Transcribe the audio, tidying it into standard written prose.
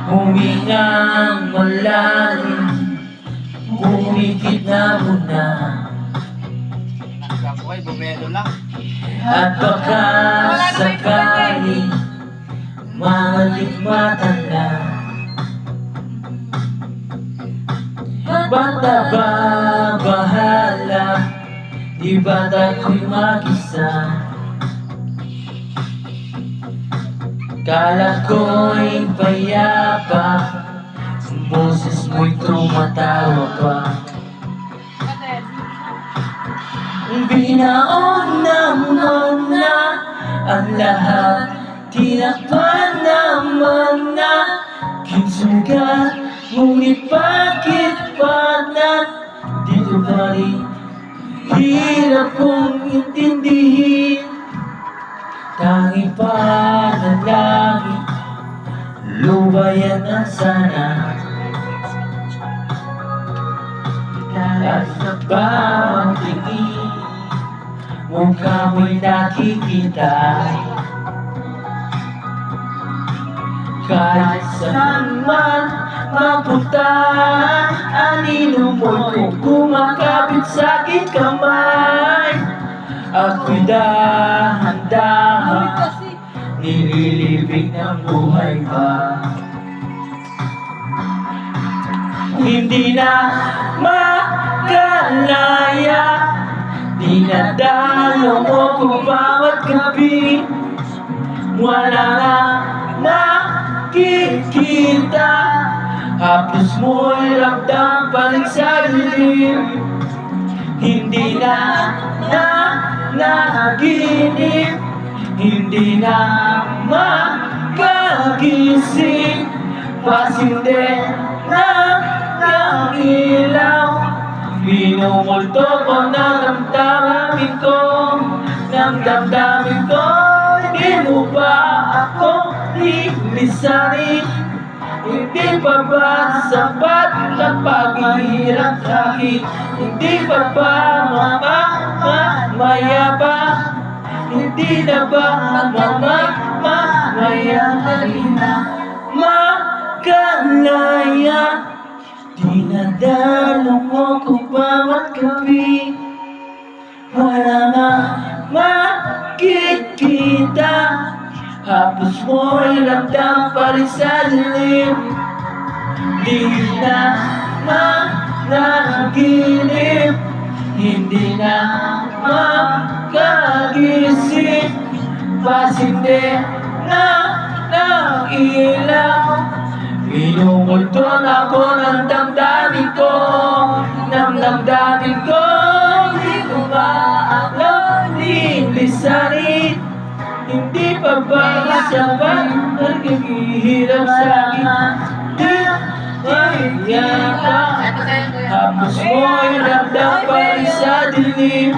Humingang malalim, pumikit na muna, Nakabuhay, bumelo lang. at baka sakali mga likmatan na. Ba't na ba bahala? Di ba't ako'y mag-isa? Kala ko'y payapa, ang boses mo'y tumatawa pa. Binaon naman na ang lahat, tinakpan naman na kinsugat, ngunit bakit pa na dito pa rin? Hirap kong intindihin, tangi pa ng langit, lubayan na sana. At sa bawang tingin, mukha mo'y nakikita. Kahit saan man mapunta, anino mo'y kumakapit sa aking kamay. Ako'y dahan-dahan, nililibig ng buhay pa. Hindi na makalaya, dinadalo mo ko bawat gabi. Wala na nakikita, haplos mo'y ramdam pa rin sa dilim. Hindi na naginip, hindi na makagising, pasinde ng ilaw. Minumulto ko ng damdamin ko, ng damdamin ko. Hindi mo ba ako lilisanin? Hindi pa ba sapat ang paghihirap sa'kin? Hindi pa ba mamayabang? Hindi na ba mamayabang na makalaya? Dinadalo mo ko bawat gabi. Wala na makikita, haplos mo'y ramdam pa rin sa dilim. Di na managinip, hindi na makagising, pasinde ng ilaw. Minumulton ako ng damdamin ko, ng damdamin ko. Hindi ko ba ako lilisanin? Hindi pa ba sapat ang naghihirap sa'kin? Di yata, hapos mo'y ramdam pa rin sa dilim.